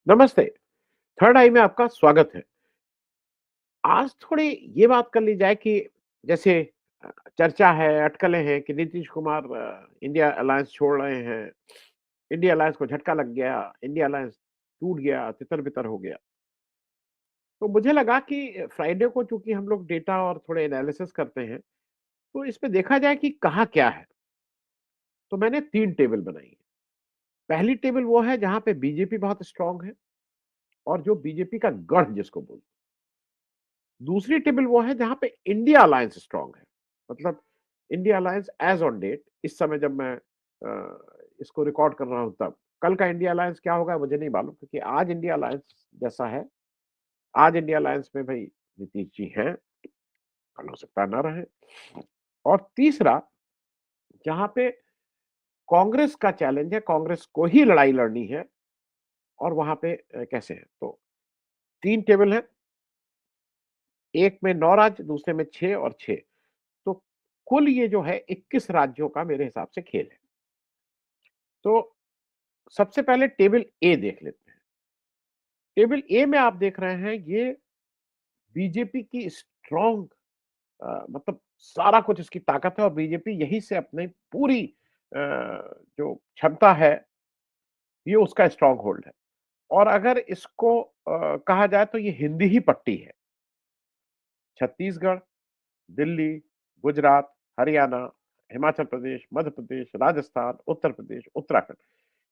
नमस्ते। थर्ड आई में आपका स्वागत है। आज थोड़ी ये बात कर ली जाए कि जैसे चर्चा है, अटकलें हैं कि नीतीश कुमार इंडिया अलायंस छोड़ रहे हैं। इंडिया अलायंस को झटका लग गया, इंडिया अलायंस टूट गया, तितर-बितर हो गया। तो मुझे लगा कि फ्राइडे को चूँकि हम लोग डेटा और थोड़े एनालिसिस करते हैं, तो इसमें देखा जाए कि कहाँ क्या है। तो मैंने 3 टेबल बनाई है। पहली टेबल वो है जहाँ पे बीजेपी बहुत स्ट्रॉन्ग है और जो बीजेपी का गढ़ जिसको बोलते हैं। दूसरी टेबल वो है जहाँ पे इंडिया अलायंस स्ट्रॉन्ग है। मतलब India alliance as on date इस समय जब मैं इसको रिकॉर्ड कर रहा हूँ तब। कल का इंडिया अलायंस क्या होगा मुझे नहीं मालूम क्योंकि आज इंडिया अलायंस जैसा है, आज इंडिया अलायंस में भई नीतीश जी हैं, कल हो सकता है ना रहें। और तीसरा जहाँ पे कांग्रेस का चैलेंज है, कांग्रेस को ही लड़ाई लड़नी है और वहाँ पे कैसे है। तो 3 टेबल है, एक में 9 राज्य, दूसरे में 6 और 6। तो कुल ये जो है 21 राज्यों का मेरे हिसाब से खेल है। तो सबसे पहले टेबल ए देख लेते हैं। टेबल ए में आप देख रहे हैं ये बीजेपी की स्ट्रॉन्ग मतलब सारा कुछ इसकी ताकत है और बीजेपी यहीं से अपनी पूरी जो क्षमता है ये उसका स्ट्रॉन्ग होल्ड है। और अगर इसको कहा जाए तो ये हिंदी ही पट्टी है। छत्तीसगढ़, दिल्ली, गुजरात, हरियाणा, हिमाचल प्रदेश, मध्य प्रदेश, राजस्थान, उत्तर प्रदेश, उत्तराखंड।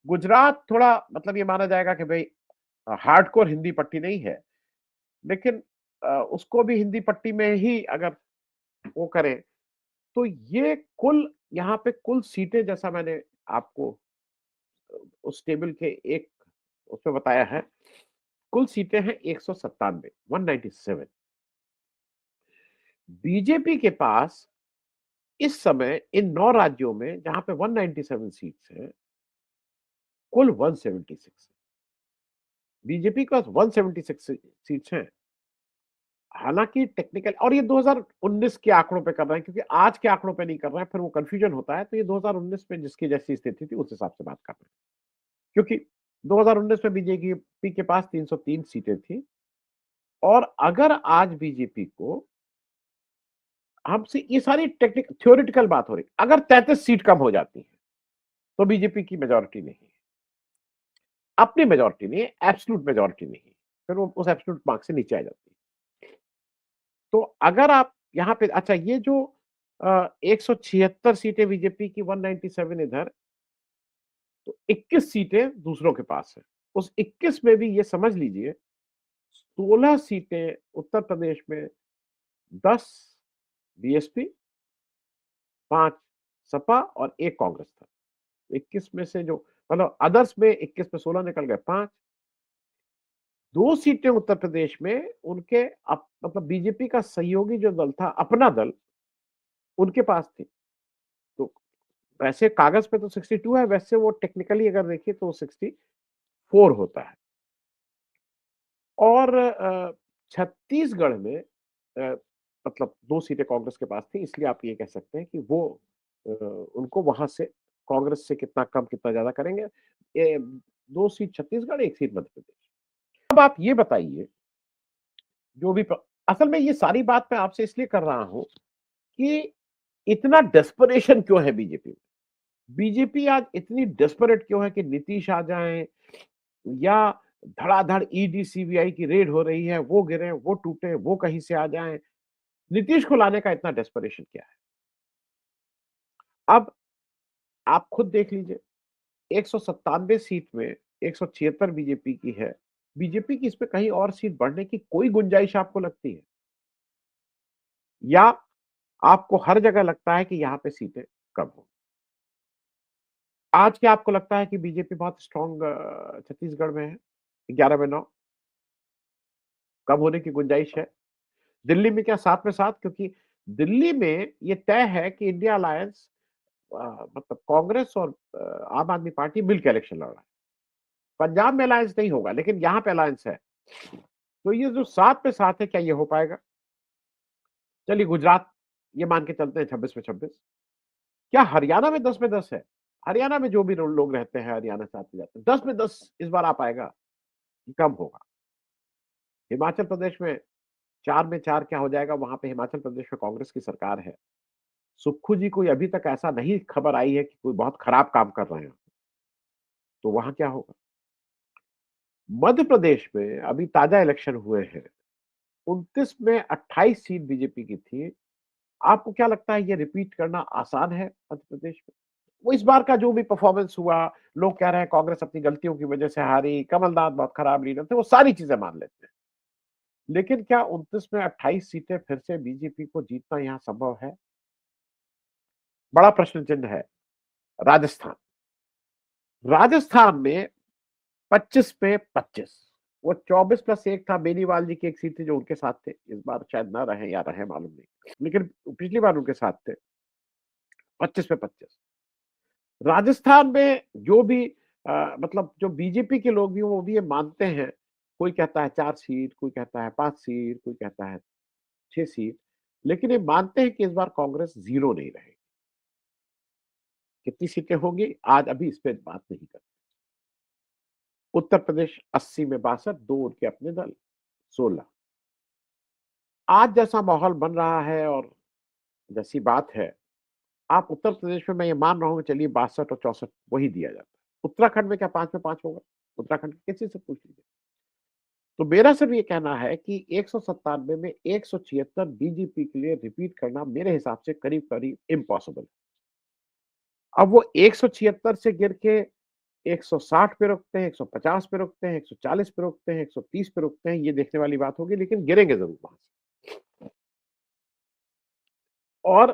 गुजरात थोड़ा मतलब ये माना जाएगा कि भई हार्डकोर हिंदी पट्टी नहीं है, लेकिन उसको भी हिंदी पट्टी में ही अगर वो करें, तो ये कुल यहाँ पे कुल सीटें जैसा मैंने आपको उस टेबल के एक उसमें बताया है, कुल सीटें हैं 197 197। बीजेपी के पास इस समय इन 9 राज्यों में जहाँ पे 197 सीट्स हैं, कुल 176 है। बीजेपी के पास 176 सीट्स हैं। हालाँकि टेक्निकल और ये 2019 के आंकड़ों पे कर रहे हैं क्योंकि आज के आंकड़ों पे नहीं कर रहे हैं, फिर वो कन्फ्यूजन होता है, तो ये 2019 में जिसकी जैसी स्थिति थी, उस हिसाब से बात कर रहे हैं। क्योंकि 2019 में बीजेपी के पास 303 सीटें थी और अगर आज बीजेपी को हमसे ये सारी थ्योरेटिकल बात हो रही, अगर 33 सीट कम हो जाती है, तो बीजेपी की मेजॉरिटी नहीं है। अपनी मेजॉरिटी नहीं है, एब्सोल्यूट मेजॉरिटी नहीं है। फिर वो उस एब्सोल्यूट मार्क से नीचे आ जाती है। तो अगर आप यहाँ पे अच्छा ये जो 176 सीटें बीजेपी की 197 इधर, तो 21 सीटें दूसरों के पास है। उस 21 में भी ये समझ लीजिए 16 सीटें उत्तर प्रदेश में, 10 बीएसपी, 5 सपा और 1 कांग्रेस था। 21 में से जो मतलब अदर्स में 21 में 16 निकल गए 5, 2 सीटें उत्तर प्रदेश में उनके मतलब बीजेपी का सहयोगी जो दल था, अपना दल, उनके पास थी। तो वैसे कागज पे तो 62 है, वैसे वो टेक्निकली अगर देखिए तो 64 होता है। और छत्तीसगढ़ में मतलब 2 सीटें कांग्रेस के पास थी, इसलिए आप ये कह सकते हैं कि वो उनको वहाँ से कांग्रेस से कितना कम, कितना ज़्यादा करेंगे। 2 सीट छत्तीसगढ़, 1 सीट मध्य प्रदेश। अब आप ये बताइए, जो भी प असल में ये सारी बात मैं आपसे इसलिए कर रहा हूँ कि इतना डेस्परेशन क्यों है बीजेपी में? बीजेपी आज इतनी डेस्परेट क्यों है कि नीतीश आ जाएँ या धड़ाधड़ ईडी, सीबीआई की रेड हो रही है, वो गिरे, वो टूटे, वो कहीं से आ जाएँ। नीतीश को लाने का इतना डेस्परेशन क्या है? अब आप खुद देख लीजिए, 197 सीट में 176 बीजेपी की है। बीजेपी की इसमें कहीं और सीट बढ़ने की कोई गुंजाइश आपको लगती है? या आपको हर जगह लगता है कि यहाँ पे सीटें कम हों? आज क्या आपको लगता है कि बीजेपी बहुत स्ट्रॉन्ग छत्तीसगढ़ में है? 11 में 9 कम होने की गुंजाइश है? दिल्ली में क्या 7 में 7 क्योंकि दिल्ली में ये तय है कि इंडिया अलायंस मतलब कांग्रेस और आम आदमी पार्टी मिलकर इलेक्शन लड़ रहा है। पंजाब में अलायंस नहीं होगा, लेकिन यहाँ पे अलायंस है। तो ये जो 7 पे 7 है, क्या ये हो पाएगा? चलिए गुजरात ये मान के चलते हैं 26 में 26। क्या हरियाणा में 10 में 10 है? हरियाणा में जो भी लोग रहते हैं, हरियाणा से आते जाते हैं, 10 में 10 इस बार आ पाएगा? कम होगा। हिमाचल प्रदेश में 4 में 4 क्या हो जाएगा, वहाँ पे हिमाचल प्रदेश में कांग्रेस की सरकार है। सुक्खू जी कोई अभी तक ऐसा नहीं खबर आई है कि कोई बहुत खराब काम कर रहे हैं, तो वहाँ क्या होगा? मध्य प्रदेश में अभी ताज़ा इलेक्शन हुए हैं, 29 में 28 सीट बीजेपी की थी। आपको क्या लगता है ये रिपीट करना आसान है मध्य प्रदेश में? वो इस बार का जो भी परफॉर्मेंस हुआ, लोग कह रहे हैं कांग्रेस अपनी गलतियों की वजह से हारी, कमलनाथ बहुत खराब लीडर थे, वो सारी चीज़ें मान लेते हैं। लेकिन क्या 29 में 28 सीटें फिर से बीजेपी को जीतना यहाँ संभव है? बड़ा प्रश्न चिन्ह है। राजस्थान, राजस्थान में 25 पे 25, वो 24 प्लस 1 था, बेनीवाल जी की एक सीट थी जो उनके साथ थे, इस बार शायद ना रहे या रहे मालूम नहीं। लेकिन पिछली बार उनके साथ थे, 25 पे 25। राजस्थान में जो भी मतलब जो बीजेपी के लोग भी वो भी ये मानते हैं, कोई कहता है 4 सीट, कोई कहता है 5 सीट, कोई कहता है 6 सीट, लेकिन ये मानते हैं कि इस बार कांग्रेस 0 नहीं रहेगी। कितनी सीटें होंगी, आज अभी इस पे बात नहीं करते। उत्तर प्रदेश 80 में 62, 2 उनके अपने दल, 16। आज जैसा माहौल बन रहा है और जैसी बात है, आप उत्तर प्रदेश में मैं ये मान रहा हूँ कि चलिए 62 और 64 वही दिया जाता है। उत्तराखंड में क्या 5 में 5 होगा? उत्तराखंड किसी से पूछ लीजिए। तो मेरा सिर्फ ये कहना है कि 197 में 176 बीजेपी के लिए रिपीट करना मेरे हिसाब से करीब-करीब इम्पॉसिबल है। अब वो 176 से गिर के 160 पे रुकते हैं, 150 पे रुकते हैं, 140 पे रुकते हैं, 130 पे रुकते हैं, ये देखने वाली बात होगी, लेकिन गिरेंगे ज़रूर वहाँ से। और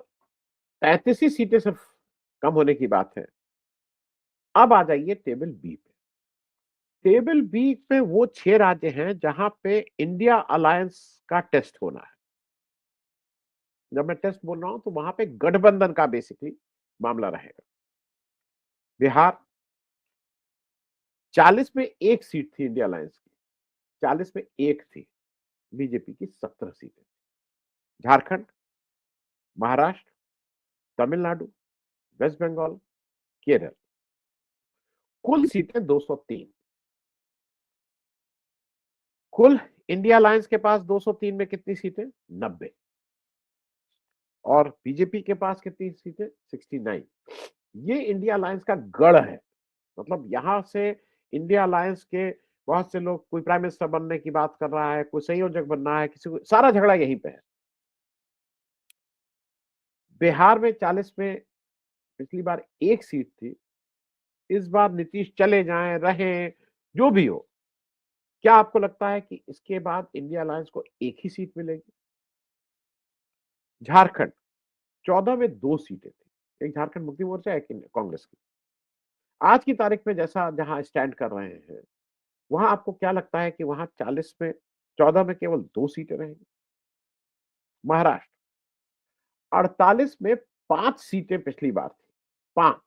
35 ही सीटें सिर्फ कम होने की बात है। अब आ जाइए टेबल बी पे। टेबल बी पे वो 6 राज्य हैं जहां पे इंडिया अलायंस का टेस्ट होना है। जब मैं टेस्ट बोल रहा हूं तो वहां पे गठबंधन का बेसिकली मामला रहेगा। बिहार, 40 में 1 सीट थी इंडिया अलायंस की, 40 में 1 थी। बीजेपी की 17 सीटें। झारखंड, महाराष्ट्र, तमिलनाडु, वेस्ट बंगाल, केरल, कुल सीटें 203। कुल इंडिया अलायंस के पास 203 में कितनी सीटें? 90। और बीजेपी के पास कितनी सीटें? 69। ये इंडिया अलायंस का गढ़ है। मतलब यहां से इंडिया अलायंस के बहुत से लोग, कोई प्राइम मिनिस्टर बनने की बात कर रहा है, कोई संयोजक बनना है, किसी को, सारा झगड़ा यहीं पे है। बिहार में 40 में पिछली बार 1 सीट थी। इस बार नीतीश चले जाएं, रहें, जो भी हो, क्या आपको लगता है कि इसके बाद इंडिया अलायंस को 1 ही सीट मिलेगी? झारखंड, 14 में 2 सीटें थी। एक झारखंड मुक्ति मोर्चा, एक कांग्रेस की। आज की तारीख में जैसा जहां स्टैंड कर रहे हैं, वहां आपको क्या लगता है कि वहां 40 में 14 में केवल 2 सीटें रहेंगी? महाराष्ट्र, 48 में 5 सीटें पिछली बार थी, 5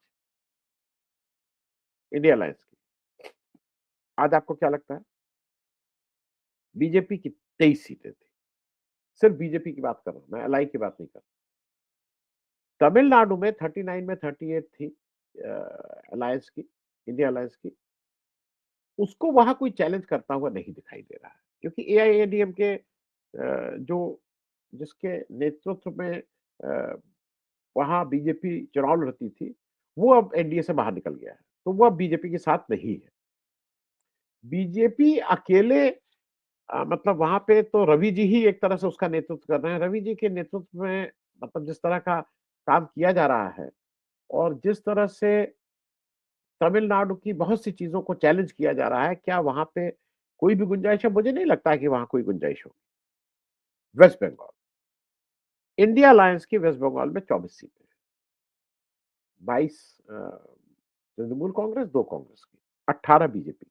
इंडिया अलायंस की। आज आपको क्या लगता है? बीजेपी की 23 सीटें थी। सिर्फ बीजेपी की बात कर रहा हूं मैं, एलआई की बात नहीं कर रहा। तमिलनाडु में 39 में 38 थी अलायंस की, इंडिया अलायंस की। उसको वहां कोई चैलेंज करता हुआ नहीं दिखाई दे रहा है, क्योंकि एआईएडीएम के जो जिसके नेतृत्व में वहां बीजेपी चुनाव लड़ती थी, वो अब एनडीए से बाहर निकल गया है, तो वो अब बीजेपी के साथ नहीं है। बीजेपी अकेले मतलब वहां पे तो रवि जी ही एक तरह से उसका नेतृत्व कर रहे हैं। रवि जी के नेतृत्व में मतलब जिस तरह का काम किया जा रहा है और जिस तरह से तमिलनाडु की बहुत सी चीजों को चैलेंज किया जा रहा है, क्या वहां पे कोई भी गुंजाइश है? मुझे नहीं लगता है कि वहां कोई गुंजाइश हो। वेस्ट बंगाल, इंडिया अलायंस की वेस्ट बंगाल में 24 सीटें, 22 तृणमूल कांग्रेस, 2 कांग्रेस की, 18 बीजेपी।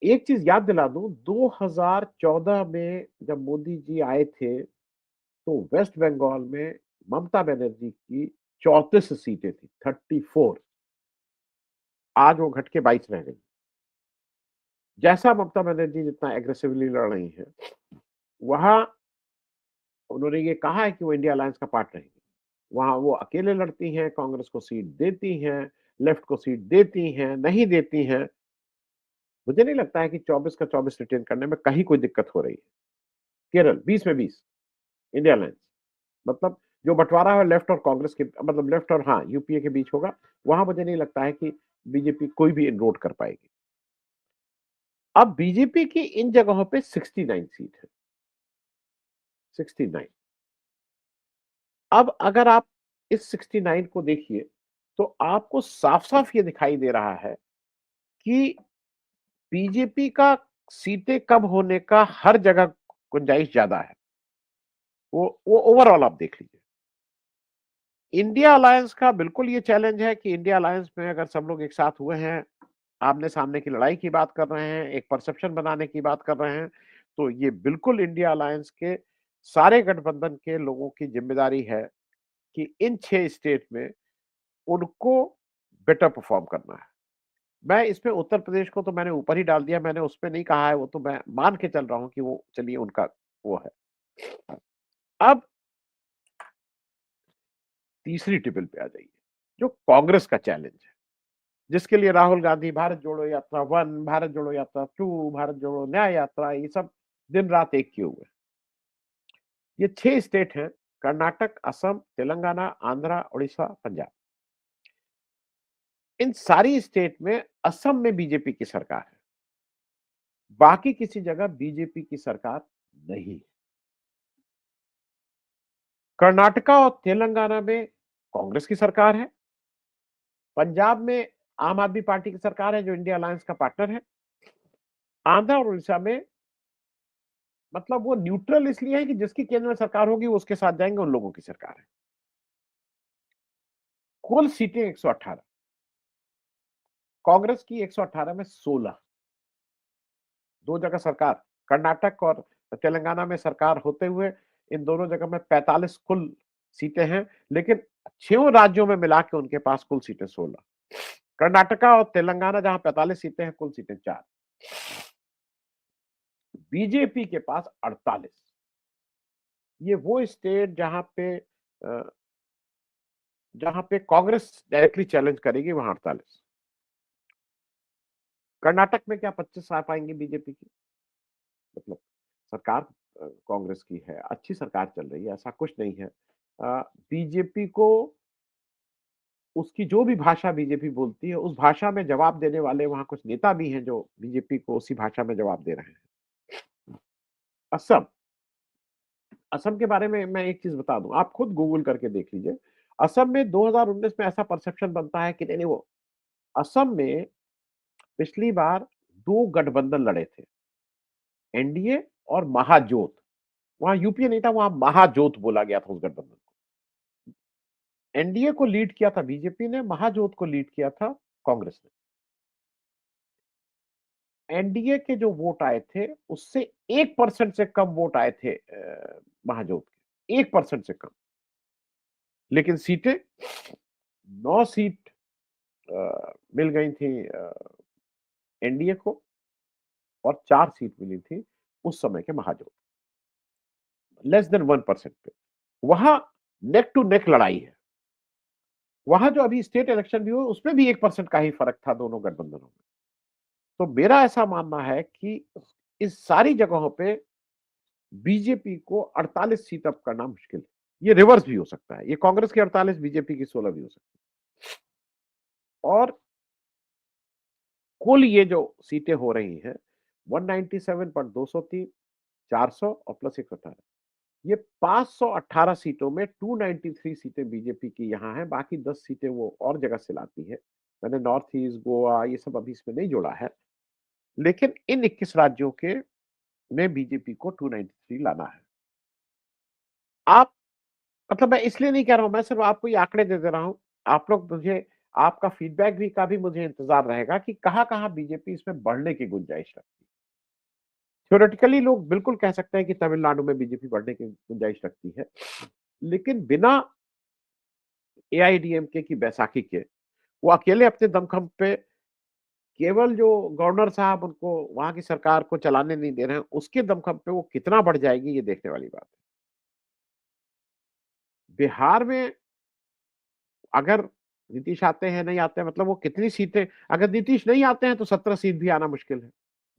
एक चीज याद दिला दूं, 2014 में जब मोदी जी आए थे, तो वेस्ट बंगाल में ममता बनर्जी की 34 सीटें थी, 34। आज वो घट के 22 रह गई। जैसा ममता बनर्जी जितना एग्रेसिवली लड़ रही हैं, वहां उन्होंने ये कहा है कि वो इंडिया अलायंस का पार्ट रहेंगे। वहां वो अकेले लड़ती हैं, कांग्रेस को सीट देती हैं, लेफ्ट को सीट देती हैं, नहीं देती हैं। मुझे नहीं लगता है कि 24 का 24 रिटेन करने में कहीं कोई दिक्कत हो रही है। केरल 20 में 20, इंडिया अलायंस मतलब जो बँटवारा है लेफ्ट और कांग्रेस के मतलब लेफ्ट और हाँ, यूपीए के बीच होगा, वहाँ मुझे नहीं लगता है कि बीजेपी कोई भी इनरोड कर पाएगी। अब बीजेपी की इन जगहों पे 69 सीट है, 69। अब अगर आप इस 69 को देखिए, तो आपको साफ-साफ ये दिखाई दे रहा है कि बीजेपी का सीटें कम होने का हर जगह गुंजाइश ज़्यादा है। वो ओवरऑल आप देख लीजिए। इंडिया अलायंस का बिल्कुल ये चैलेंज है कि इंडिया अलायंस में अगर सब लोग एक साथ हुए हैं, आमने-सामने की लड़ाई की बात कर रहे हैं, एक परसेप्शन बनाने की बात कर रहे हैं, तो ये बिल्कुल इंडिया अलायंस के सारे गठबंधन के लोगों की ज़िम्मेदारी है कि इन 6 स्टेट में उनको बेटर परफ़ॉर्म करना है। मैं इसमें उत्तर प्रदेश को तो मैंने ऊपर ही डाल दिया, मैंने उसपे नहीं कहा है, वो तो मैं मान के चल रहा हूँ कि वो चलिए उनका वो है। अब तीसरी टेबल पे आ जाइए, जो कांग्रेस का चैलेंज है, जिसके लिए राहुल गांधी भारत जोड़ो यात्रा 1, भारत जोड़ो यात्रा 2, भारत जोड़ो न्याय यात्रा ये सब दिन-रात एक किए हुए हैं। ये 6 स्टेट हैं, कर्नाटक, असम, तेलंगाना, आंध्र, उड़ीसा, पंजाब। इन सारी स्टेट में असम में बीजेपी की सरकार है। बाकी किसी जगह बीजेपी की सरकार नहीं है। कर्नाटका और तेलंगाना में कांग्रेस की सरकार है। पंजाब में आम आदमी पार्टी की सरकार है जो इंडिया अलायंस का पार्टनर है। आंध्र और उड़ीसा में मतलब वो न्यूट्रल इसलिए है कि जिसकी केंद्र में सरकार होगी वो उसके साथ जाएंगे, उन लोगों की सरकार है। कुल सीटें 118, कांग्रेस की 118 में 16, दो जगह सरकार, कर्नाटक और तेलंगाना में सरकार होते हुए इन दोनों जगह में 45 कुल सीटें हैं, लेकिन 6 राज्यों में मिला के उनके पास कुल सीटें 16। कर्नाटका और तेलंगाना जहां 45 सीटें हैं, कुल सीटें 4। बीजेपी के पास 48। ये वो स्टेट जहां पे कांग्रेस डायरेक्टली चैलेंज करेगी, वहां 48। कर्नाटक में क्या 25 आ पाएंगे बीजेपी की? मतलब सरकार कांग्रेस की है, अच्छी सरकार चल रही है, ऐसा कुछ नहीं है। बीजेपी को उसकी जो भी भाषा बीजेपी बोलती है, उस भाषा में जवाब देने वाले वहाँ कुछ नेता भी हैं जो बीजेपी को उसी भाषा में जवाब दे रहे हैं। असम, असम के बारे में मैं एक चीज़ बता दूँ, आप खुद गूगल करके देख लीजिए। असम में 2019 में ऐसा परसेप्शन बनता है कि नहीं-नहीं वो असम में पिछली बार 2 गठबंधन लड़े थे, एनडीए और महाजोत। वहाँ यूपीए नहीं था, वहाँ महाजोत बोला गया था उस गठबंधन को। एनडीए को लीड किया था बीजेपी ने, महाजोत को लीड किया था कांग्रेस ने। एनडीए के जो वोट आए थे, उससे 1% से कम वोट आए थे महाजोत के, 1% से कम। लेकिन सीटें 9 सीट मिल गई थी एनडीए को और 4 सीट मिली थी उस समय के महाजोत, लेस देन 1% पे। वहाँ नेक टू नेक लड़ाई है। वहाँ जो अभी स्टेट इलेक्शन भी हुए, उसमें भी 1% का ही फ़र्क था दोनों गठबंधनों में। तो मेरा ऐसा मानना है कि इस सारी जगहों पे बीजेपी को 48 सीट अप करना मुश्किल है। ये रिवर्स भी हो सकता है। ये कांग्रेस की 48, बीजेपी की 16 भी हो सकती है। और कुल ये जो सीटें हो रही हैं, 197 पर 203, 400 और प्लस 118। ये 518 सीटों में 293 सीटें बीजेपी की यहाँ हैं, बाकी 10 सीटें वो और जगह से लाती है। मैंने नॉर्थ ईस्ट, गोवा ये सब अभी इसमें नहीं जोड़ा है। लेकिन इन 21 राज्यों के में बीजेपी को 293 लाना है। आप मतलब मैं इसलिए नहीं कह रहा हूँ, मैं सिर्फ आपको ये आंकड़े दे रहा हूँ। आप लोग मुझे आपका फीडबैक भी का भी मुझे इंतज़ार रहेगा कि कहाँ-कहाँ बीजेपी इसमें बढ़ने की गुंजाइश रखती है। थ्योरेटिकली लोग बिल्कुल कह सकते हैं कि तमिलनाडु में बीजेपी बढ़ने की गुंजाइश रखती है। लेकिन बिना एआईएडीएमके की बैसाखी के, वो अकेले अपने दमखम पे केवल जो गवर्नर साहब उनको वहाँ की सरकार को चलाने नहीं दे रहे हैं, उसके दमखम पे वो कितना बढ़ जाएगी ये देखने वाली बात है। बिहार में अगर नीतीश आते हैं, नहीं आते हैं, मतलब वो कितनी सीटें, अगर नीतीश नहीं आते हैं तो 17 सीट भी आना मुश्किल है।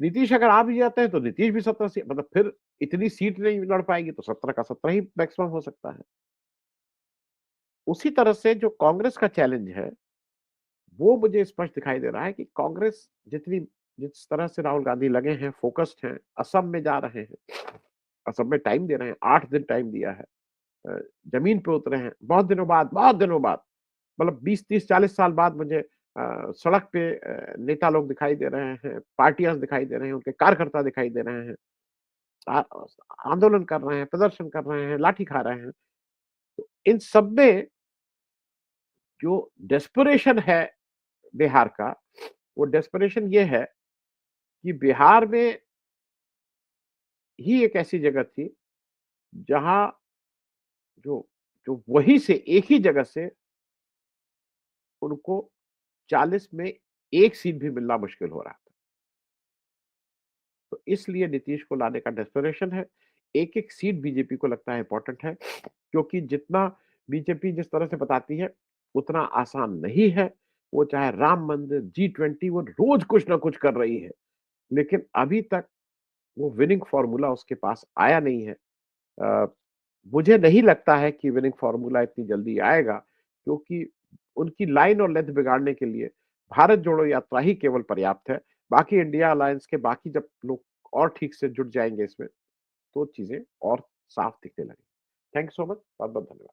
नीतीश अगर आ भी जाते हैं तो नीतीश भी 17 सीट, मतलब फिर इतनी सीट नहीं लड़ पाएगी, तो 17 का 17 ही मैक्सिमम हो सकता है। उसी तरह से जो कांग्रेस का चैलेंज है, वो मुझे स्पष्ट दिखाई दे रहा है कि कांग्रेस जितनी जिस तरह से राहुल गांधी लगे हैं, फोकस्ड हैं, असम में जा रहे हैं, असम में टाइम दे रहे हैं, 8 दिन टाइम दिया है। अ, जमीन पे उतरे हैं, बहुत दिनों बाद, मतलब 20, 30, 40 साल बाद मुझे सड़क पे नेता लोग दिखाई दे रहे हैं, पार्टियाँ दिखाई दे रहे हैं, उनके कार्यकर्ता दिखाई दे रहे हैं, आ आंदोलन कर रहे हैं, प्रदर्शन कर रहे हैं, लाठी खा रहे हैं। तो इन सब में जो डेस्परेशन है बिहार का, वो डेस्परेशन ये है कि बिहार में ही एक ऐसी जगह थी, जहाँ जो जो वहीं से एक ही जगह से उनको 40 में 1 सीट भी मिलना मुश्किल हो रहा था। तो इसलिए नीतीश को लाने का डेस्परेशन है। एक-एक सीट बीजेपी को लगता है इम्पोर्टेंट है, क्योंकि जितना बीजेपी जिस तरह से बताती है, उतना आसान नहीं है। वो चाहे राम मंदिर, G20, वो रोज़ कुछ ना कुछ कर रही है, लेकिन अभी तक वो विनिंग फ़ॉर्मूला उसके पास आया नहीं है। अ, मुझे नहीं लगता है कि विनिंग फ़ॉर्मूला इतनी जल्दी आएगा, क्योंकि उनकी लाइन और लेंथ बिगाड़ने के लिए भारत जोड़ो यात्रा ही केवल पर्याप्त है। बाकी इंडिया अलायंस के बाकी जब लोग और ठीक से जुट जाएँगे इसमें, तो चीज़ें और साफ दिखने लगेंगी। Thank you so much. बहुत-बहुत धन्यवाद।